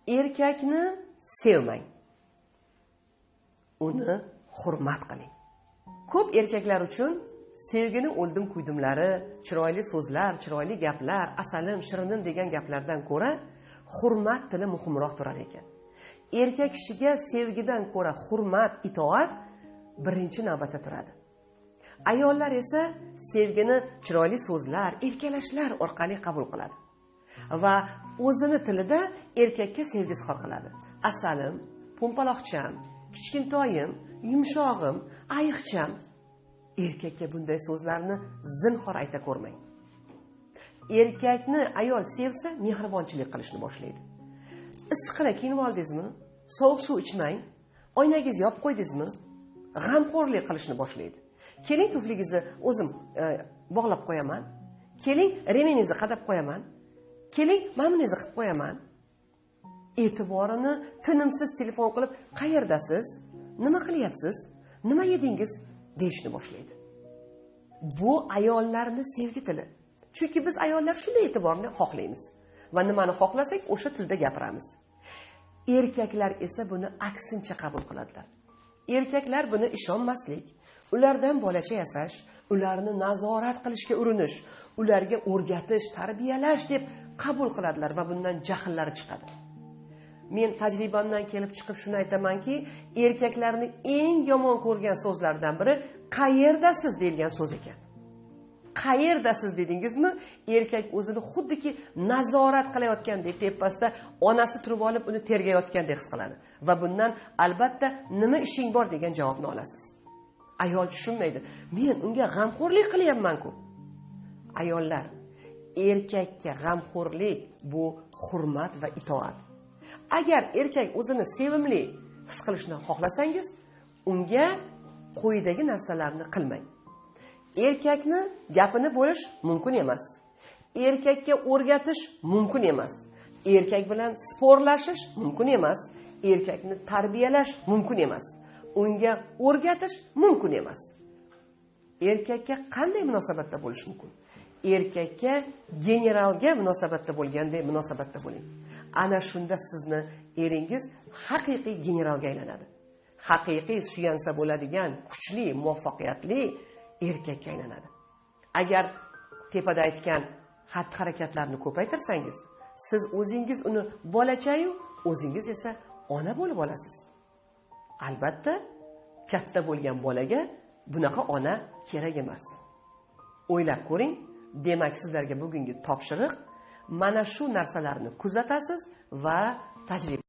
Erkakni sevmang. Uni hurmat qiling. Ko'p erkaklar uchun sevgini o'ldim kuydimlari, chiroyli so'zlar, chiroyli gaplar, asalim, shirinim degan gaplardan ko'ra hurmat tili muhimroq turar ekan. Erkak kishiga sevgidan ko'ra hurmat, itoat birinchi navbatda turadi. Ayollar esa sevgini chiroyli so'zlar, erkalashlar orqali qabul qiladi va o'zini tilida erkakka sevgi izhor qiladi. Asalim, po'mpaloqcham, kichkintoyim, yumshog'im, ayiqcham. Erkakka bunday so'zlarni zinhor ayta ko'rmang. Erkakni ayol sevsa, mehribonchilik qilishni boshlaydi. Issiqxona kiyinib oldingizmi? Sovuq suv ichmang. Oynangizni yopib qo'ydingizmi? G'amxo'rlik qilishni boshlaydi. Keling, tuflingizni o'zim bog'lab qo'yaman. Keling, remeningizni qadab qo'yaman. Keling, mamuningizni qilib qo'yaman. E'tiborini tinimsiz telefon qilib, qayerdasiz? Nima qilyapsiz? Nima yedingiz? Deyishni boshlaydi. Bu ayollarning sevgi tili. Chunki biz ayollar shunday e'tiborni xohlaymiz va nimani xohlasak, o'sha tilda gapiramiz. Erkaklar esa buni aksincha qabul qiladilar. Erkaklar buni ishonmaslik, ulardan bolacha yasash, ularni nazorat qilishga urinish, ularga o'rgatish, tarbiyalash deb qabul qiladilar va bundan jahllari chiqadi. Men tajribamdan kelib chiqib shuni aytamanki, erkaklarning eng yomon ko'rgan so'zlaridan biri qayerdasiz degan so'z ekan. Qayerdasiz dedingizmi, erkak o'zini xuddiki nazorat qilayotgandek tepasida onasi turib olib uni tergayotgandek his qiladi va bundan albatta nima ishing bor degan javobni olasiz. Ayol tushunmaydi. Men unga g'amxo'rlik qilyapman-ku. Ayollar, erkakka g'amxo'rlik bu hurmat va itoat. Agar erkak o'zini sevimli his qilishni xohlasangiz, unga quyidagi narsalarni qilmang. Erkakni gapini bo'lish mumkin emas. Erkakka o'rgatish mumkin emas. Erkak bilan sporlashish mumkin emas. Erkakni tarbiyalash mumkin emas. Unga o'rgatish mumkin emas. Erkakka qanday munosabatda bo'lish mumkin? Erkakka generalga munosabatda bo'lganday munosabatda bo'ling. Ana shunda sizni eringiz haqiqiy generalga aylanadi. Haqiqiy suyansa bo'ladigan, kuchli, muvaffaqiyatli erkakka aylanadi. Agar tepada aytgan xatti-harakatlarni ko'paytirsangiz, siz o'zingiz uni bolachayu, o'zingiz esa ona bo'lib olasiz. Albatta, katta bo'lgan bolaga bunaqa ona kerak emas. O'ylab ko'ring, demak sizlarga bugungi topshiriq mana shu narsalarni kuzatasiz va tajriba